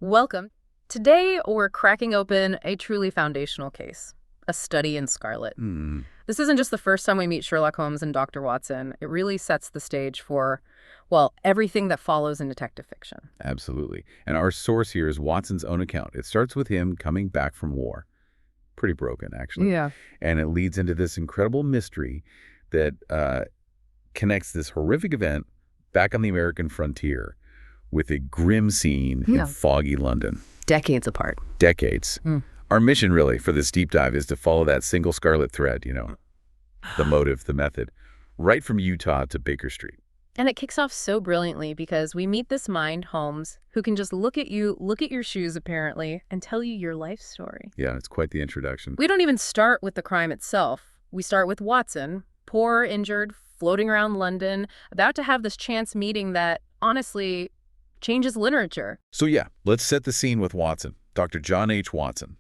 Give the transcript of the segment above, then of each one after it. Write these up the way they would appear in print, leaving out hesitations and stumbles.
Welcome. Today, we're cracking open a truly foundational case, a study in Scarlet. Hmm, This isn't just the first time we meet Sherlock Holmes and Dr. Watson. It really sets the stage for, well, everything that follows in detective fiction. absolutely. And our source here is Watson's own account. It starts with him coming back from war. Pretty broken, actually. Yeah. And it leads into this incredible mystery that connects this horrific event back on the American frontier with a grim scene in Yeah. foggy London. Decades apart. Decades. Hmm. Our mission, really, for this deep dive is to follow that single scarlet thread, the motive, the method, right from Utah to Baker Street. And it kicks off so brilliantly because we meet this mind, Holmes, who can just look at you, look at your shoes, apparently, and tell you your life story. Yeah, it's quite the introduction. We don't even start with the crime itself. We start with Watson, poor, injured, floating around London, about to have this chance meeting that, honestly, changes literature. So yeah, let's set the scene with Watson, Dr. John H. Watson.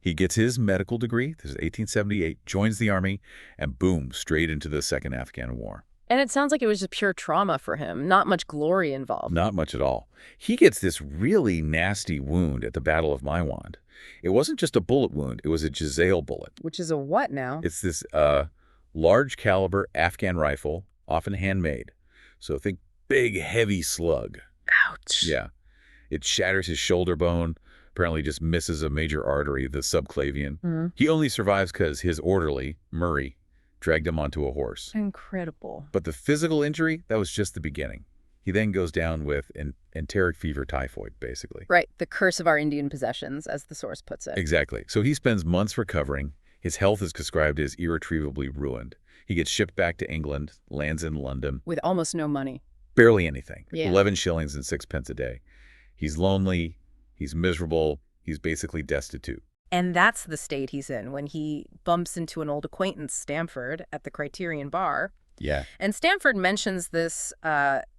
He gets his medical degree, this is 1878, joins the Army, and boom, straight into the Second Afghan War. And it sounds like it was just pure trauma for him, not much glory involved. Not much at all. He gets this really nasty wound at the Battle of Maiwand. It wasn't just a bullet wound, it was a Giselle bullet. Which is a what now? It's this large caliber Afghan rifle, often handmade. So think big, heavy slug. Ouch. Yeah. It shatters his shoulder bone, apparently just misses a major artery, the subclavian. Mhm. He only survives because his orderly, Murray, dragged him onto a horse. Incredible. But the physical injury, that was just the beginning. He then goes down with enteric fever typhoid, basically. Right, the curse of our Indian possessions, as the source puts it. Exactly. So he spends months recovering. His health is described as irretrievably ruined. He gets shipped back to England, lands in London. With almost no money. Barely anything. Yeah. 11 shillings and 6 pence a day. He's lonely. He's miserable. He's basically destitute. And that's the state he's in when he bumps into an old acquaintance, Stamford, at the Criterion Bar. Yeah. And Stamford mentions this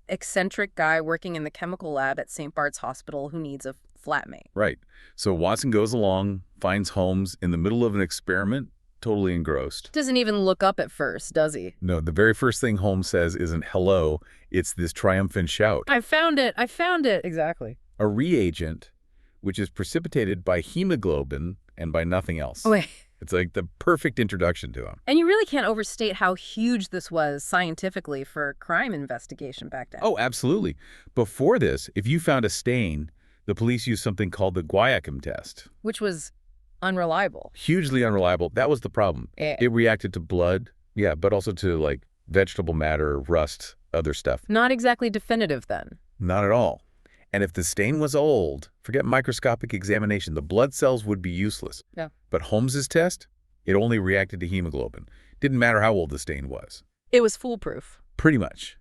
eccentric guy working in the chemical lab at St. Bart's Hospital who needs a flatmate. Right. So Watson goes along, finds Holmes in the middle of an experiment, totally engrossed. Doesn't even look up at first, does he? No, the very first thing Holmes says isn't hello, it's this triumphant shout. I found it. I found it. Exactly. A reagent, which is precipitated by hemoglobin and by nothing else. Oh, wait. It's like the perfect introduction to him. And you really can't overstate how huge this was scientifically for crime investigation back then. Oh, absolutely. Before this, if you found a stain, the police used something called the Guaiacum test. Which was unreliable. Hugely unreliable. That was the problem. Eh. It reacted to blood, yeah, but also to like vegetable matter, rust, other stuff. Not exactly definitive then. Not at all. And if the stain was old, forget microscopic examination, the blood cells would be useless. Yeah. But Holmes's test, it only reacted to hemoglobin. Didn't matter how old the stain was. It was foolproof. Pretty much.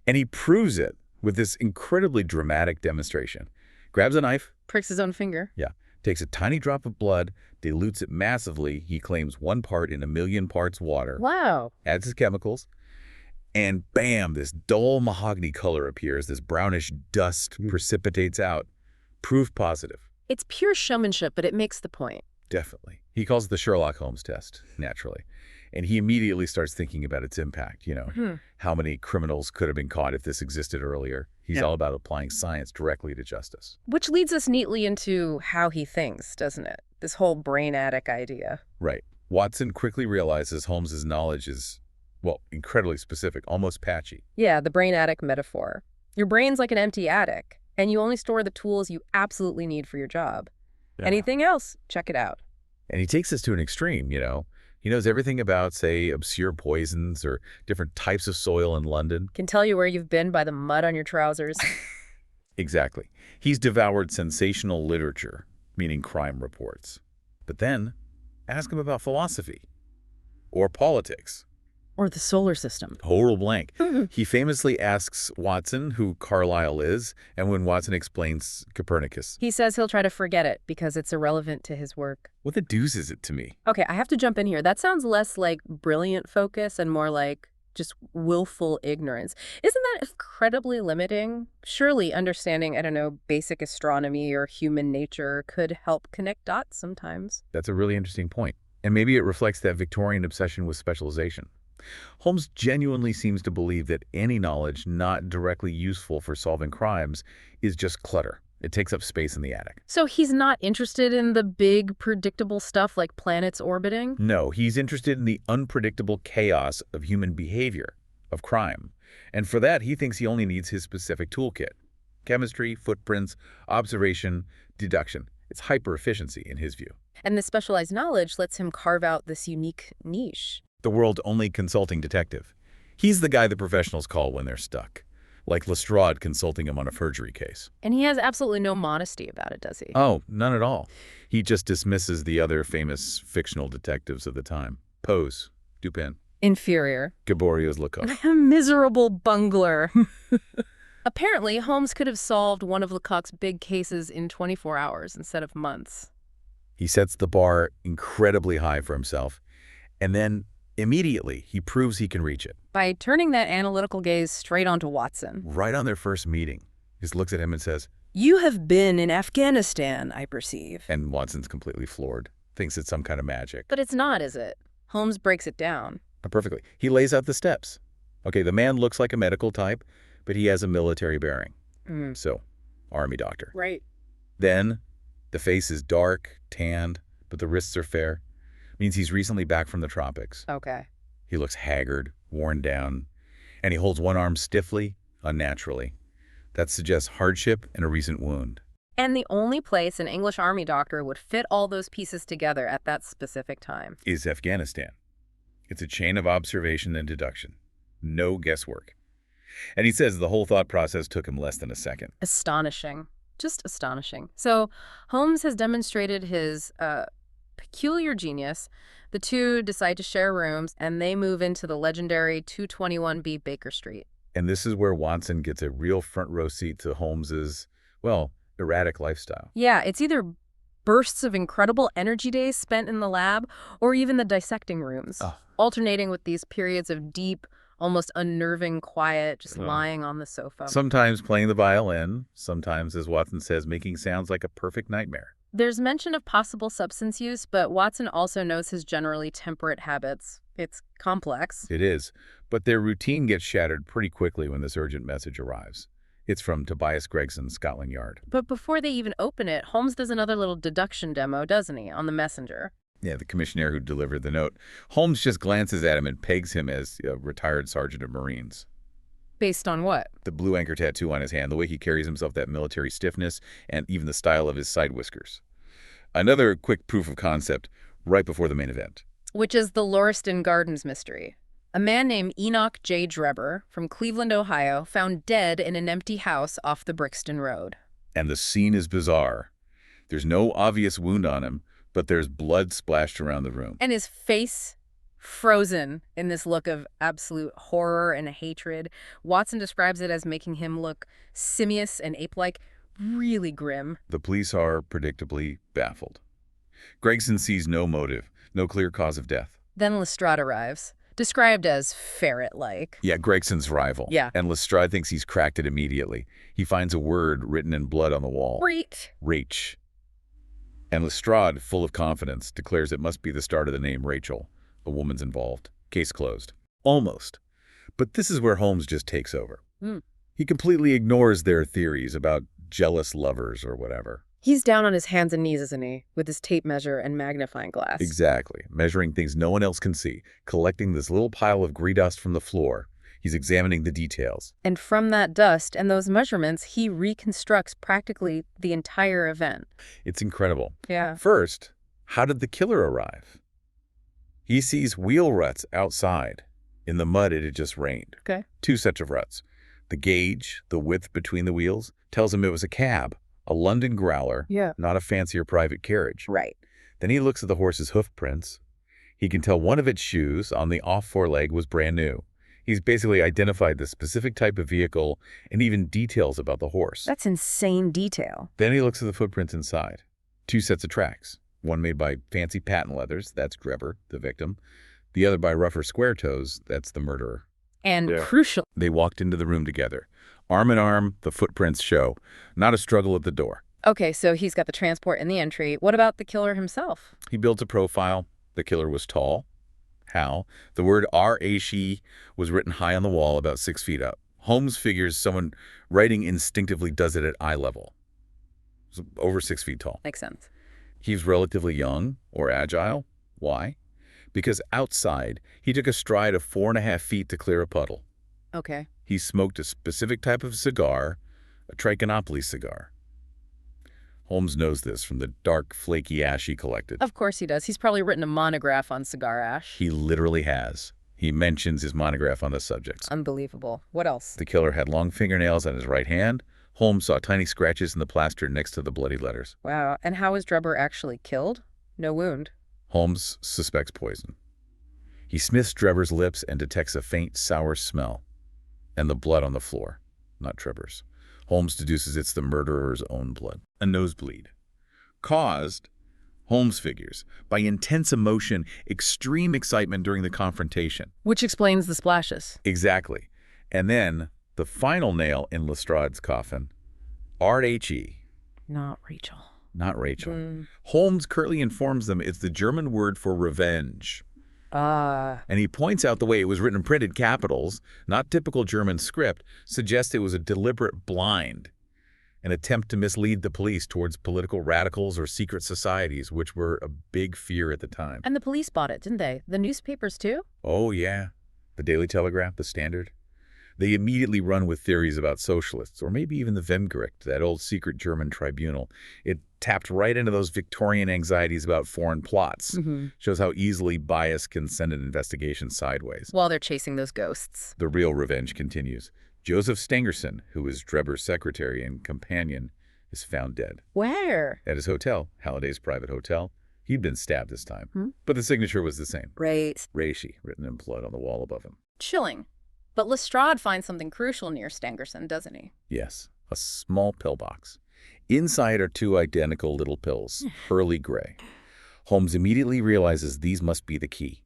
And he proves it with this incredibly dramatic demonstration. Grabs a knife, Pricks his own finger. takes a tiny drop of blood, dilutes it massively, he claims 1 part in 1,000,000 parts water, Wow. adds his chemicals, and bam, this dull mahogany color appears, this brownish dust precipitates out. Proof positive. It's pure showmanship, but it makes the point. Definitely. He calls it the Sherlock Holmes test, naturally. And he immediately starts thinking about its impact, how many criminals could have been caught if this existed earlier. He's all about applying science directly to justice. Which leads us neatly into how he thinks, doesn't it? This whole brain attic idea. Right. Watson quickly realizes Holmes's knowledge is, well, incredibly specific, almost patchy. Yeah, the brain attic metaphor. Your brain's like an empty attic, and you only store the tools you absolutely need for your job. Anything else, check it out. And he takes this to an extreme, He knows everything about, say, obscure poisons or different types of soil in London. Can tell you where you've been by the mud on your trousers. Exactly. He's devoured sensational literature, meaning crime reports. But then, ask him about philosophy or politics. Or the solar system. Total blank. He famously asks Watson who Carlyle is, and when Watson explains Copernicus. He says he'll try to forget it because it's irrelevant to his work. What the deuce is it to me? Okay, I have to jump in here. That sounds less like brilliant focus and more like just willful ignorance. Isn't that incredibly limiting? Surely understanding, I don't know, basic astronomy or human nature could help connect dots sometimes. That's a really interesting point. And maybe it reflects that Victorian obsession with specialization. Holmes genuinely seems to believe that any knowledge not directly useful for solving crimes is just clutter It takes up space in the attic. So he's not interested in the big, predictable stuff like planets orbiting? No, he's interested in the unpredictable chaos of human behavior, of crime. And for that, he thinks he only needs his specific toolkit. Chemistry, footprints, observation, deduction. It's hyper-efficiency in his view. And this specialized knowledge lets him carve out this unique niche. The world's only consulting detective. He's the guy the professionals call when they're stuck. Like Lestrade consulting him on a forgery case. And he has absolutely no modesty about it, does he? Oh, none at all. He just dismisses the other famous fictional detectives of the time. Poe's, Dupin, Inferior. Gaboriau's Lecoq. Miserable bungler. Apparently, Holmes could have solved one of Lecoq's big cases in 24 hours instead of months. He sets the bar incredibly high for himself, and then immediately he proves he can reach it. By turning that analytical gaze straight onto Watson. Right on their first meeting, he just looks at him and says, "You have been in Afghanistan, I perceive." and Watson's completely floored, thinks it's some kind of magic. But it's not, is it? Holmes breaks it down. Perfectly. He lays out the steps. Okay, the man looks like a medical type, but he has a military bearing. So, army doctor. Right. Then, the face is dark, tanned, but the wrists are fair. Means he's recently back from the tropics. Okay. He looks haggard, worn down, and he holds one arm stiffly, unnaturally. That suggests hardship and a recent wound. And the only place an English army doctor would fit all those pieces together at that specific time Is Afghanistan. It's a chain of observation and deduction. No guesswork. And he says the whole thought process took him less than a second. Astonishing. Just astonishing. So Holmes has demonstrated his peculiar genius. The two decide to share rooms, and they move into the legendary 221B Baker Street. And this is where Watson gets a real front row seat to Holmes's, well, erratic lifestyle. Yeah, it's either bursts of incredible energy days spent in the lab or even the dissecting rooms, alternating with these periods of deep, almost unnerving quiet, just lying on the sofa. Sometimes playing the violin, sometimes, as Watson says, making sounds like a perfect nightmare. There's mention of possible substance use, but Watson also knows his generally temperate habits. It's complex. It is, but their routine gets shattered pretty quickly when this urgent message arrives. It's from Tobias Gregson's Scotland Yard. But before they even open it, Holmes does another little deduction demo, doesn't he, on the messenger? Yeah, the commissioner who delivered the note. Holmes just glances at him and pegs him as a retired sergeant of Marines. Based on what? The blue anchor tattoo on his hand, the way he carries himself, that military stiffness, and even the style of his side whiskers. Another quick proof of concept right before the main event. Which is the Lauriston Gardens mystery. A man named Enoch Drebber from Cleveland, Ohio, found dead in an empty house off the Brixton Road. And the scene is bizarre. There's no obvious wound on him, but there's blood splashed around the room. And his face frozen in this look of absolute horror and hatred. Watson describes it as making him look simious and ape-like, really grim. The police are predictably baffled. Gregson sees no motive, no clear cause of death. Then Lestrade arrives, described as ferret-like. Yeah, Gregson's rival. Yeah. And Lestrade thinks he's cracked it immediately. He finds a word written in blood on the wall. Rach. And Lestrade, full of confidence, declares it must be the start of the name Rachel. A woman's involved. Case closed. Almost. But this is where Holmes just takes over. He completely ignores their theories about jealous lovers or whatever. He's down on his hands and knees, isn't he? With his tape measure and magnifying glass. Exactly. Measuring things no one else can see. Collecting this little pile of grey dust from the floor. He's examining the details. And from that dust and those measurements, he reconstructs practically the entire event. It's incredible. Yeah. First, how did the killer arrive? He sees wheel ruts outside. In the mud, it had just rained. Okay. 2 sets of ruts. The gauge, the width between the wheels, tells him it was a cab, a London growler, not a fancier private carriage. Right. Then he looks at the horse's hoof prints. He can tell one of its shoes on the off foreleg was brand new. He's basically identified the specific type of vehicle and even details about the horse. That's insane detail. Then he looks at the footprints inside. 2 sets of tracks. One made by fancy patent leathers, that's Drebber, the victim. The other by rougher square toes, that's the murderer. And crucial. They walked into the room together. Arm in arm, the footprints show. Not a struggle at the door. Okay, so he's got the transport and the entry. What about the killer himself? He builds a profile. The killer was tall. How? The word R-A-SHE was written high on the wall, about 6 feet up. Holmes figures someone writing instinctively does it at eye level. was over 6 feet tall. Makes sense. He was relatively young or agile. Why? Because outside, he took a stride of 4.5 feet to clear a puddle. Okay. He smoked a specific type of cigar, a trichinopoly cigar. Holmes knows this from the dark, flaky ash he collected. Of course he does. He's probably written a monograph on cigar ash. He literally has. He mentions his monograph on the subject. Unbelievable. What else? The killer had long fingernails on his right hand. Holmes saw tiny scratches in the plaster next to the bloody letters. Wow. And how was Drebber actually killed? No wound. Holmes suspects poison. He sniffs Drebber's lips and detects a faint, sour smell. And the blood on the floor, not Drebber's. Holmes deduces it's the murderer's own blood. A nosebleed. Caused, Holmes figures, by intense emotion, extreme excitement during the confrontation. Which explains the splashes. Exactly. And then, the final nail in Lestrade's coffin, R-H-E. Not Rachel. Not Rachel. Holmes curtly informs them it's the German word for revenge. And he points out the way it was written in printed capitals, not typical German script, suggests it was a deliberate blind, an attempt to mislead the police towards political radicals or secret societies, which were a big fear at the time. And the police bought it, didn't they? The newspapers too? Oh, yeah. The Daily Telegraph, the Standard. They immediately run with theories about socialists, or maybe even the Wemgericht, that old secret German tribunal. It tapped right into those Victorian anxieties about foreign plots. Shows how easily bias can send an investigation sideways. While they're chasing those ghosts. The real revenge continues. Joseph Stangerson, who was Drebber's secretary and companion, is found dead. Where? At his hotel, Halliday's private hotel. He'd been stabbed this time, but the signature was the same. Right. Reishi, written in blood on the wall above him. Chilling. But Lestrade finds something crucial near Stangerson, doesn't he? Yes, a small pillbox. Inside are 2 identical little pills, pearly gray. Holmes immediately realizes these must be the key.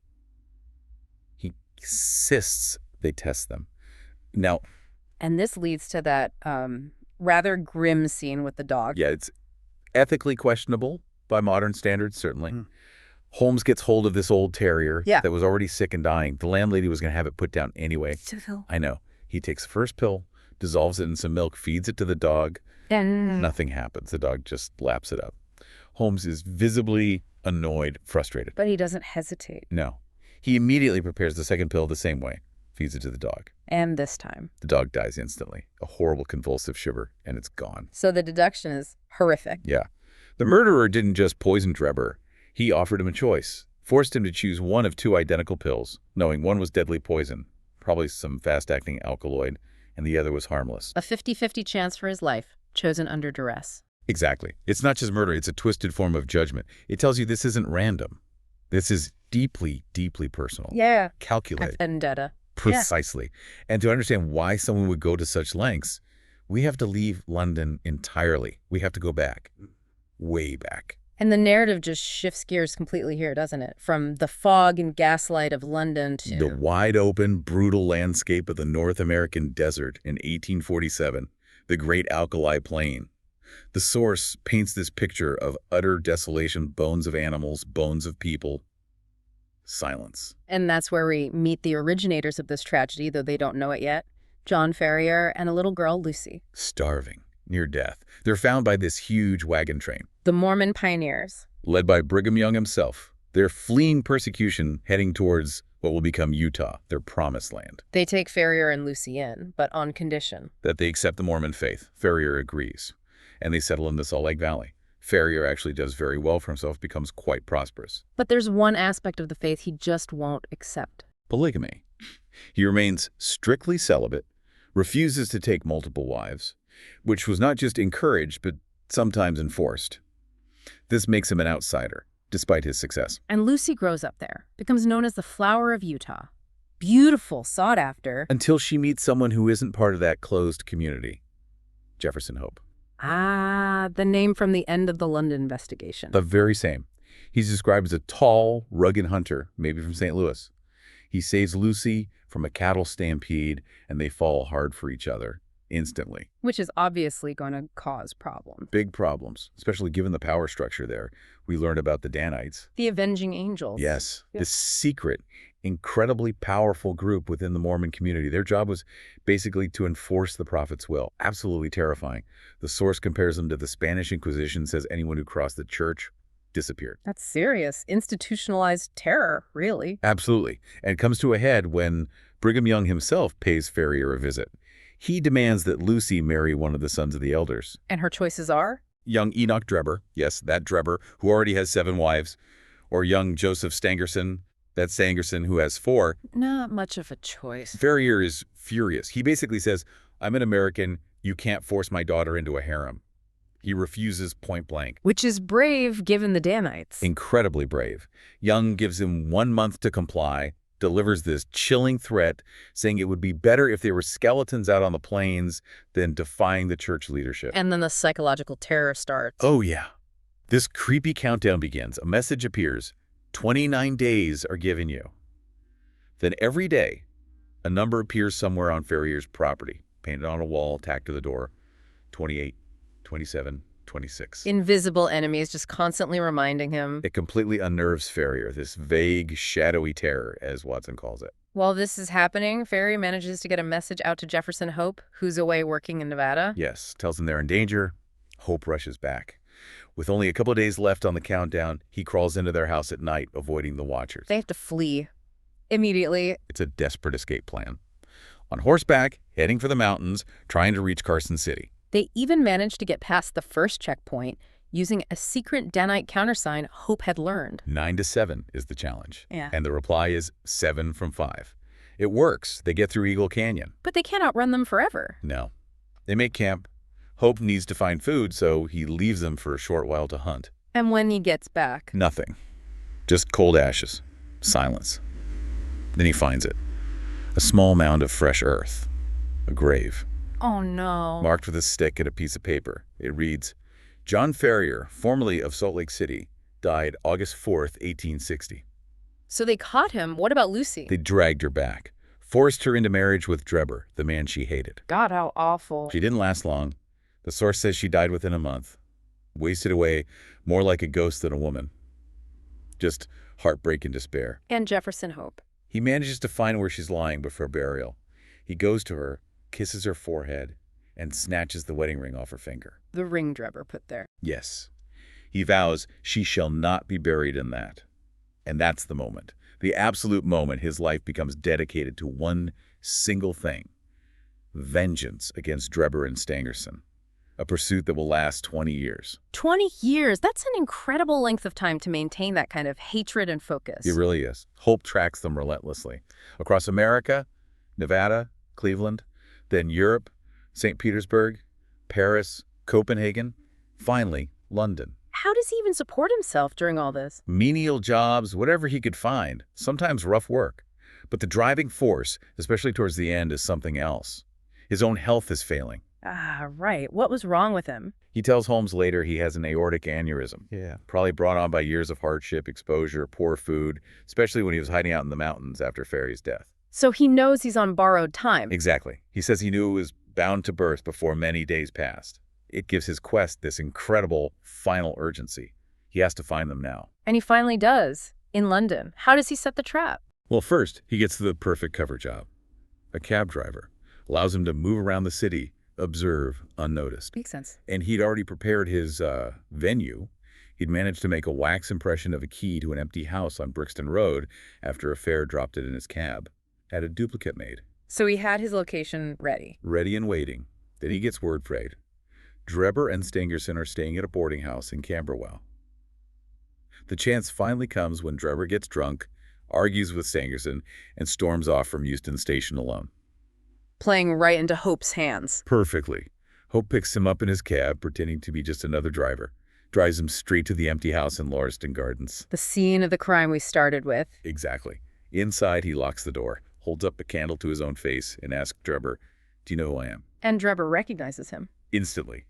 He insists they test them. Now... And this leads to that rather grim scene with the dog. Yeah, it's ethically questionable by modern standards, certainly. Holmes gets hold of this old terrier that was already sick and dying. The landlady was going to have it put down anyway. I know. He takes the first pill, dissolves it in some milk, feeds it to the dog. And nothing happens. The dog just laps it up. Holmes is visibly annoyed, frustrated. But he doesn't hesitate. No. He immediately prepares the second pill the same way, feeds it to the dog. And this time. The dog dies instantly. A horrible convulsive shiver, and it's gone. So the deduction is horrific. Yeah. The murderer didn't just poison Drebber. He offered him a choice, forced him to choose one of 2 identical pills, knowing one was deadly poison, probably some fast-acting alkaloid, and the other was harmless. A 50-50 chance for his life, chosen under duress. Exactly. It's not just murder, it's a twisted form of judgment. It tells you this isn't random. This is deeply, deeply personal. Yeah. Calculated. Vendetta. Precisely. And to understand why someone would go to such lengths, we have to leave London entirely. We have to go back. Way back. And the narrative just shifts gears completely here, doesn't it? From the fog and gaslight of London to... the wide-open, brutal landscape of the North American desert in 1847, the Great Alkali Plain. The source paints this picture of utter desolation, bones of animals, bones of people, silence. And that's where we meet the originators of this tragedy, though they don't know it yet. John Ferrier and a little girl, Lucy. Starving, near death. They're found by this huge wagon train. The Mormon pioneers. Led by Brigham Young himself. They're fleeing persecution, heading towards what will become Utah, their promised land. They take Ferrier and Lucy in, but on condition that they accept the Mormon faith. Ferrier agrees. And they settle in the Salt Lake Valley. Ferrier actually does very well for himself, becomes quite prosperous. But there's one aspect of the faith he just won't accept. Polygamy. He remains strictly celibate, refuses to take multiple wives, which was not just encouraged, but sometimes enforced. This makes him an outsider, despite his success. And Lucy grows up there, becomes known as the flower of Utah. Beautiful, sought after. Until she meets someone who isn't part of that closed community. Jefferson Hope. Ah, the name from the end of the London investigation. The very same. He's described as a tall, rugged hunter, maybe from St. Louis. He saves Lucy from a cattle stampede, and they fall hard for each other instantly. Which is obviously going to cause problems. Big problems, especially given the power structure there. We learned about the Danites. The avenging angels. Yes, this secret incredibly powerful group within the Mormon community. Their job was basically to enforce the prophet's will. Absolutely terrifying. The source compares them to the Spanish Inquisition, says anyone who crossed the church disappeared. That's serious. Institutionalized terror, really. Absolutely. And it comes to a head when Brigham Young himself pays Ferrier a visit. He demands that Lucy marry one of the sons of the elders. And her choices are? Young Enoch Drebber, yes, that Drebber, who already has 7 wives, or young Joseph Stangerson, that Stangerson who has 4. Not much of a choice. Ferrier is furious. He basically says, I'm an American, you can't force my daughter into a harem. He refuses point blank. Which is brave given the Danites. Incredibly brave. Young gives him 1 month to comply, delivers this chilling threat, saying it would be better if there were skeletons out on the plains than defying the church leadership. And then the psychological terror starts. Oh, yeah. This creepy countdown begins. A message appears. 29 days are given you. Then every day, a number appears somewhere on Ferrier's property, painted on a wall, tacked to the door. 28, 27, 26. Invisible enemies just constantly reminding him. It completely unnerves Ferrier, this vague, shadowy terror, as Watson calls it. While this is happening, Ferrier manages to get a message out to Jefferson Hope, who's away working in Nevada. Yes, tells them they're in danger. Hope rushes back. With only a couple of days left on the countdown, he crawls into their house at night, avoiding the watchers. They have to flee immediately. It's a desperate escape plan. On horseback, heading for the mountains, trying to reach Carson City. They even managed to get past the first checkpoint using a secret Danite countersign Hope had learned. 9 to 7 is the challenge. Yeah. And the reply is 7 from 5. It works. They get through Eagle Canyon. But they can't outrun them forever. No. They make camp. Hope needs to find food, so he leaves them for a short while to hunt. And when he gets back? Nothing. Just cold ashes. Silence. Then he finds it. A small mound of fresh earth. A grave. Oh, no. Marked with a stick and a piece of paper. It reads, John Ferrier, formerly of Salt Lake City, died August 4th, 1860. So they caught him. What about Lucy? They dragged her back. Forced her into marriage with Drebber, the man she hated. God, how awful. She didn't last long. The source says she died within a month. Wasted away more like a ghost than a woman. Just heartbreak and despair. And Jefferson Hope. He manages to find where she's lying before burial. He goes to her, kisses her forehead, and snatches the wedding ring off her finger. The ring Drebber put there. Yes. He vows she shall not be buried in that. And that's the moment. The absolute moment his life becomes dedicated to one single thing. Vengeance against Drebber and Stangerson. A pursuit that will last 20 years. 20 years? That's an incredible length of time to maintain that kind of hatred and focus. It really is. Hope tracks them relentlessly. Across America, Nevada, Cleveland, then Europe, St. Petersburg, Paris, Copenhagen, finally, London. How does he even support himself during all this? Menial jobs, whatever he could find, sometimes rough work. But the driving force, especially towards the end, is something else. His own health is failing. Ah, right. What was wrong with him? He tells Holmes later he has an aortic aneurysm. Yeah. Probably brought on by years of hardship, exposure, poor food, especially when he was hiding out in the mountains after Ferrier's death. So he knows he's on borrowed time. Exactly. He says he knew it was bound to burst before many days passed. It gives his quest this incredible final urgency. He has to find them now. And he finally does, in London. How does he set the trap? Well, first, he gets the perfect cover job. A cab driver. Allows him to move around the city, observe, unnoticed. Makes sense. And he'd already prepared his venue. He'd managed to make a wax impression of a key to an empty house on Brixton Road after a fare dropped it in his cab. Had a duplicate made. So he had his location ready. Ready and waiting. Then he gets word freight. Drebber and Stangerson are staying at a boarding house in Camberwell. The chance finally comes when Drebber gets drunk, argues with Stangerson, and storms off from Euston Station alone. Playing right into Hope's hands. Perfectly. Hope picks him up in his cab, pretending to be just another driver. Drives him straight to the empty house in Lauriston Gardens. The scene of the crime we started with. Exactly. Inside, he locks the door, holds up a candle to his own face, and asks Drebber, "Do you know who I am?" And Drebber recognizes him. Instantly.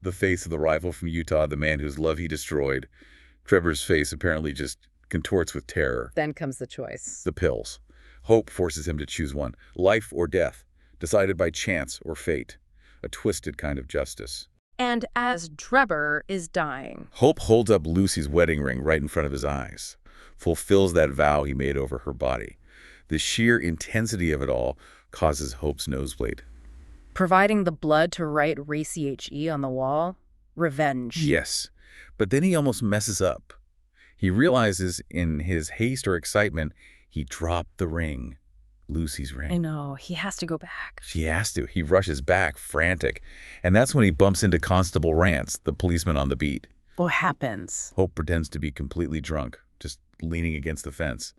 The face of the rival from Utah, the man whose love he destroyed. Drebber's face apparently just contorts with terror. Then comes the choice. The pills. Hope forces him to choose one. Life or death. Decided by chance or fate. A twisted kind of justice. And as Drebber is dying. Hope holds up Lucy's wedding ring right in front of his eyes. fulfills that vow he made over her body. The sheer intensity of it all causes Hope's nosebleed. Providing the blood to write RACHE on the wall? Revenge. Yes, but then he almost messes up. He realizes in his haste or excitement, he dropped the ring, Lucy's ring. I know. He has to go back. He has to. He rushes back, frantic. And that's when he bumps into Constable Rance, the policeman on the beat. What happens? Hope pretends to be completely drunk, just leaning against the fence.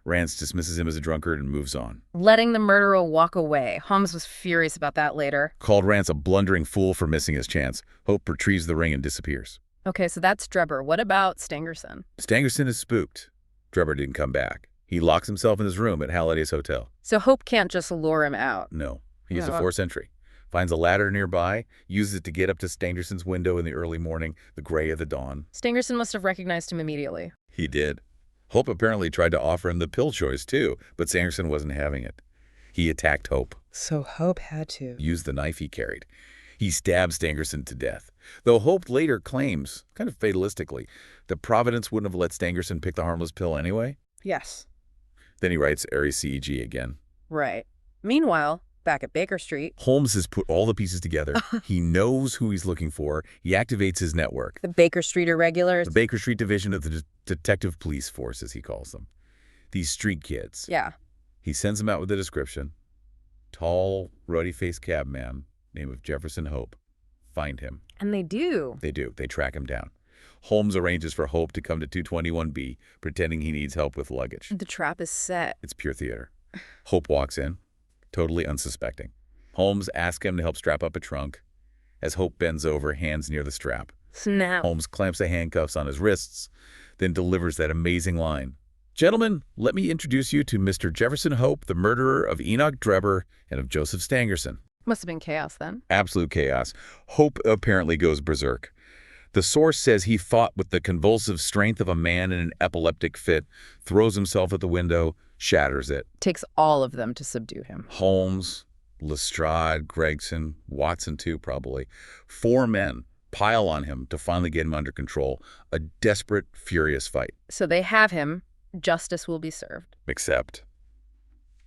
Rance dismisses him as a drunkard and moves on. Letting the murderer walk away. Holmes was furious about that later. Called Rance a blundering fool for missing his chance. Hope retrieves the ring and disappears. Okay, so that's Drebber. What about Stangerson? Stangerson is spooked. Drebber didn't come back. He locks himself in his room at Halliday's hotel. So Hope can't just lure him out. No, he is a forced entry. Finds a ladder nearby, uses it to get up to Stangerson's window in the early morning, the gray of the dawn. Stangerson must have recognized him immediately. He did. Hope apparently tried to offer him the pill choice too, but Stangerson wasn't having it. He attacked Hope. So Hope had to Used the knife he carried. He stabbed Stangerson to death. Though Hope later claims, kind of fatalistically, that Providence wouldn't have let Stangerson pick the harmless pill anyway. Yes. Then he writes RACEG again. Right. Meanwhile, back at Baker Street, Holmes has put all the pieces together. He knows who he's looking for. He activates his network. the Baker Street irregulars. The Baker Street Division of the Detective Police Force, as he calls them. These street kids. Yeah. He sends them out with a description. Tall, ruddy-faced cabman, name of Jefferson Hope. Find him. And they do. They do. They track him down. Holmes arranges for Hope to come to 221B, pretending he needs help with luggage. The trap is set. It's pure theater. Hope walks in, totally unsuspecting. Holmes asks him to help strap up a trunk. As Hope bends over, hands near the strap. Snap. Holmes clamps the handcuffs on his wrists, then delivers that amazing line. Gentlemen, let me introduce you to Mr. Jefferson Hope, the murderer of Enoch Drebber and of Joseph Stangerson. Must have been chaos then. Absolute chaos. Hope apparently goes berserk. The source says he fought with the convulsive strength of a man in an epileptic fit, throws himself at the window, shatters it. Takes all of them to subdue him. Holmes, Lestrade, Gregson, Watson too probably. 4 men pile on him to finally get him under control. A desperate, furious fight. So they have him. Justice will be served. Except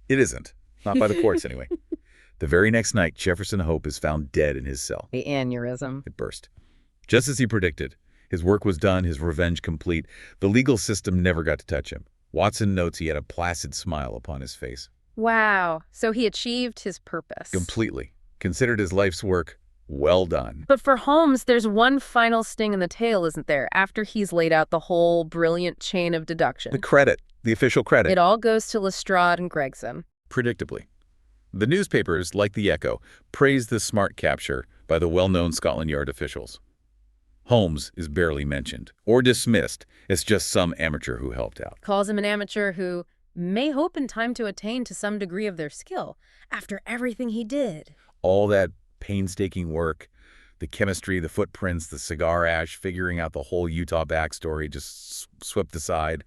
it isn't. Not by the courts anyway. The very next night, Jefferson Hope is found dead in his cell. The aneurysm. It burst. Just as he predicted. His work was done, his revenge complete. The legal system never got to touch him. Watson notes he had a placid smile upon his face. Wow. So he achieved his purpose. Completely. Considered his life's work well done. But for Holmes, there's one final sting in the tail, isn't there? After he's laid out the whole brilliant chain of deduction. The credit. The official credit. It all goes to Lestrade and Gregson. Predictably. The newspapers, like the Echo, praised the smart capture by the well-known Scotland Yard officials. Holmes is barely mentioned or dismissed as just some amateur who helped out. Calls him an amateur who may hope in time to attain to some degree of their skill after everything he did. All that painstaking work, the chemistry, the footprints, the cigar ash, figuring out the whole Utah backstory just swept aside,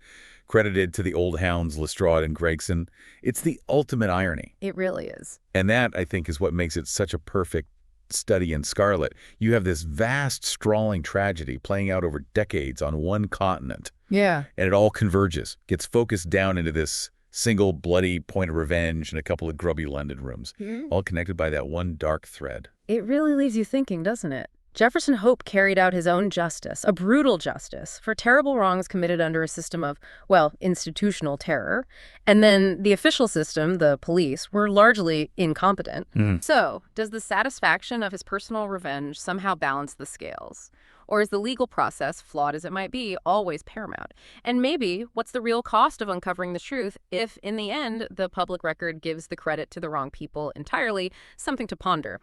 credited to the old hounds Lestrade and Gregson. It's the ultimate irony. It really is. And that, I think, is what makes it such a perfect study in Scarlet. You have this vast, sprawling tragedy playing out over decades on one continent. Yeah. And it all converges, gets focused down into this single bloody point of revenge in a couple of grubby London rooms, all connected by that one dark thread. It really leaves you thinking, doesn't it? Jefferson Hope carried out his own justice, a brutal justice, for terrible wrongs committed under a system of, well, institutional terror. And then the official system, the police, were largely incompetent. So, does the satisfaction of his personal revenge somehow balance the scales? Or is the legal process, flawed as it might be, always paramount? And maybe, what's the real cost of uncovering the truth if, in the end, the public record gives the credit to the wrong people entirely? Something to ponder.